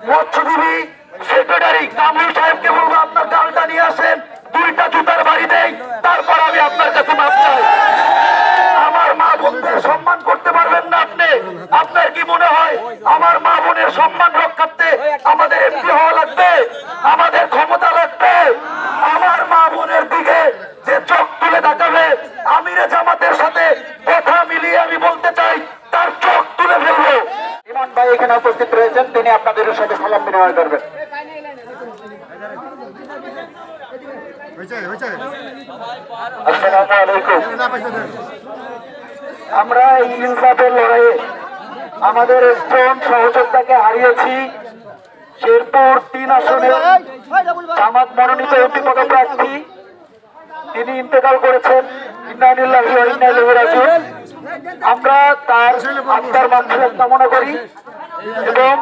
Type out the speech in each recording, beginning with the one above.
মৎস্যজীবী সেক্রেটারি কামরুল সাহেবকে বলবো আপনার গালটা নিয়ে আসেন, দুইটা জুতার বাড়ি দেই, তারপর আমি আপনার কাছে মাপ চাই। আমার মা বোনদের সম্মান করতে পারবেন না আপনি? আপনার কি মনে হয় আমার মা বোনের সম্মান রক্ষার্থে আমাদের এমপি হওয়া লাগবে, আমাদের ক্ষমতা লাগবে? আমার মা বোনের দিকে যে চোখ তুলে তাকাবে, আমিরে জামাতের সাথে কথা মিলিয়ে আমি বলতে চাই তার চোখ তুলে ফেলবো। ইমান ভাই এখানে উপস্থিত রয়েছেন, তিনি আপনাদের সাথে সালাম বিনিময় করবেন। আসসালামু আলাইকুম। আমরা এই ইনসাফের লড়াইয়ে আমাদের একজন সহযোদ্ধাকে হারিয়েছি। শেরপুর 3 আসনের জামাত মনোনীত এমপি পদপ্রার্থী, তিনি ইন্তেকাল করেছেন। ইন্না লিল্লাহি ওয়া ইন্না ইলাইহি রাজিউন। আমরা তার আত্মার মাগফিরাত কামনা করি এবং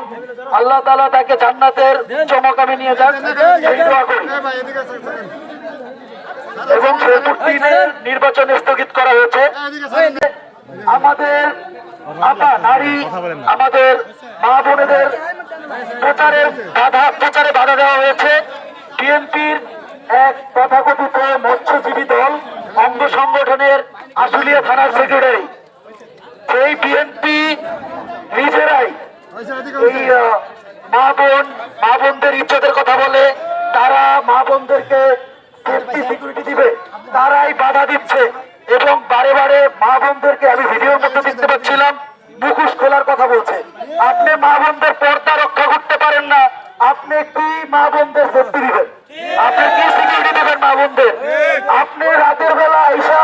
আল্লাহ তাআলা তাকে জান্নাতের চমকামে নিয়ে যান এই দোয়া করি। এবং শেরপুর 3-এর নির্বাচন স্থগিত করা হয়েছে। আমাদের নারী, আমাদের মা বোনেদের প্রচারে বাধা দেওয়া হয়েছে। বিএনপির এক তথাকথিত মৎস্যজীবী দল অঙ্গ সংগঠনের আশুলিয়া থানার সেক্রেটারি, সেই বিএনপি নিজেরাই এই মা বোনদের ইজ্জতের কথা বলে, তারা মা বোনদেরকে সেফটি সিকিউরিটি দিবে, তারাই বাধা দিচ্ছে এবং বারে বারে মা বোনদেরকে, আমি ভিডিওর মধ্যে দেখতে পাচ্ছিলাম, মুখোশ খোলার কথা বলছে। আপনি মা বোনদের পর্দা রক্ষা করতে পারেন না, আপনি কি মা বোনদের সেফটি দিবেন? আপনি কি সিকিউরিটি দেবেন মা বোনদের? আপনি রাতের বেলা আইসা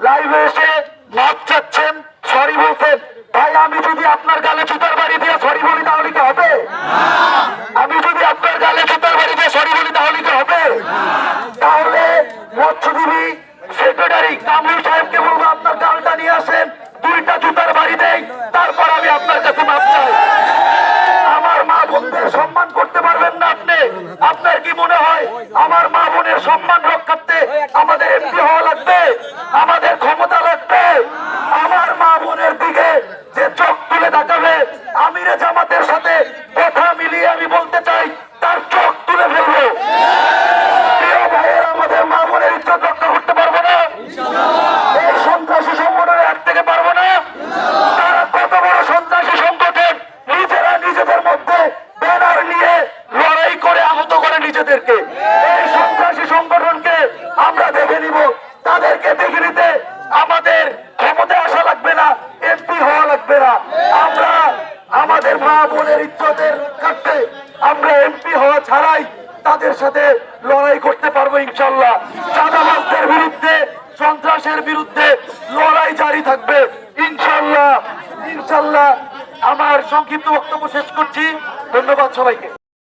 লাইভে এসে মাপ চাচ্ছেন, সরি বলছেন। ভাই, আমি যদি আপনার গালে জুতার বাড়ি দিয়ে সরি বলি তাহলে কি হবে? আমি যদি আপনার গালে জুতার বাড়ি দিয়ে সরি বলি তাহলে কি হবে? তাহলে মৎস্যজীবী সেক্রেটারি কামরুল সাহেবকে বলবো আপনার গালটা নিয়ে আসেন, দুইটা জুতার বাড়ি দেই, তারপর আমি আপনার কাছে মাপ চাই। আমার মা বোনদের সম্মান করতে পারবেন না আপনি? আপনার কি মনে হয় আমার মা বোনের সম্মান রক্ষার্থে আমাদের এমপি হওয়া লাগবে, আমাদের ক্ষমতা লাগবে? আমার মা বোনের দিকে যে চোখ তুলে তাকাবে, আমিরে জামাতের সাথে কথা মিলিয়ে আমি বলতে চাই তার চোখ তুলে ফেলবো। প্রিয় ভাইয়ের, আমাদের মা বোনের ইজ্জত রক্ষা করতে পারবো না? এই সন্ত্রাসী সংগঠনের হাত থেকে পারবো না? তারা কত বড় সন্ত্রাসী সংগঠন, নিজেরা নিজেদের মধ্যে ব্যানার নিয়ে লড়াই করে আহত করে নিজেদেরকে। এই সন্ত্রাসী সংগঠনকে আমরা দেখে নিব, তাদেরকে দেখে নিতে আমাদের ক্ষমতায় আসা লাগবে না, এমপি হওয়া লাগবে না। আমরা আমাদের মা বোনের ইজ্জতের কাটতে আমরা এমপি হওয়া ছাড়াই তাদের সাথে লড়াই করতে পারবো ইনশাল্লাহ। চাঁদাবাজদের বিরুদ্ধে, সন্ত্রাসের বিরুদ্ধে লড়াই জারি থাকবে ইনশাল্লাহ। ইনশাল্লাহ। আমার সংক্ষিপ্ত বক্তব্য শেষ করছি। ধন্যবাদ সবাইকে।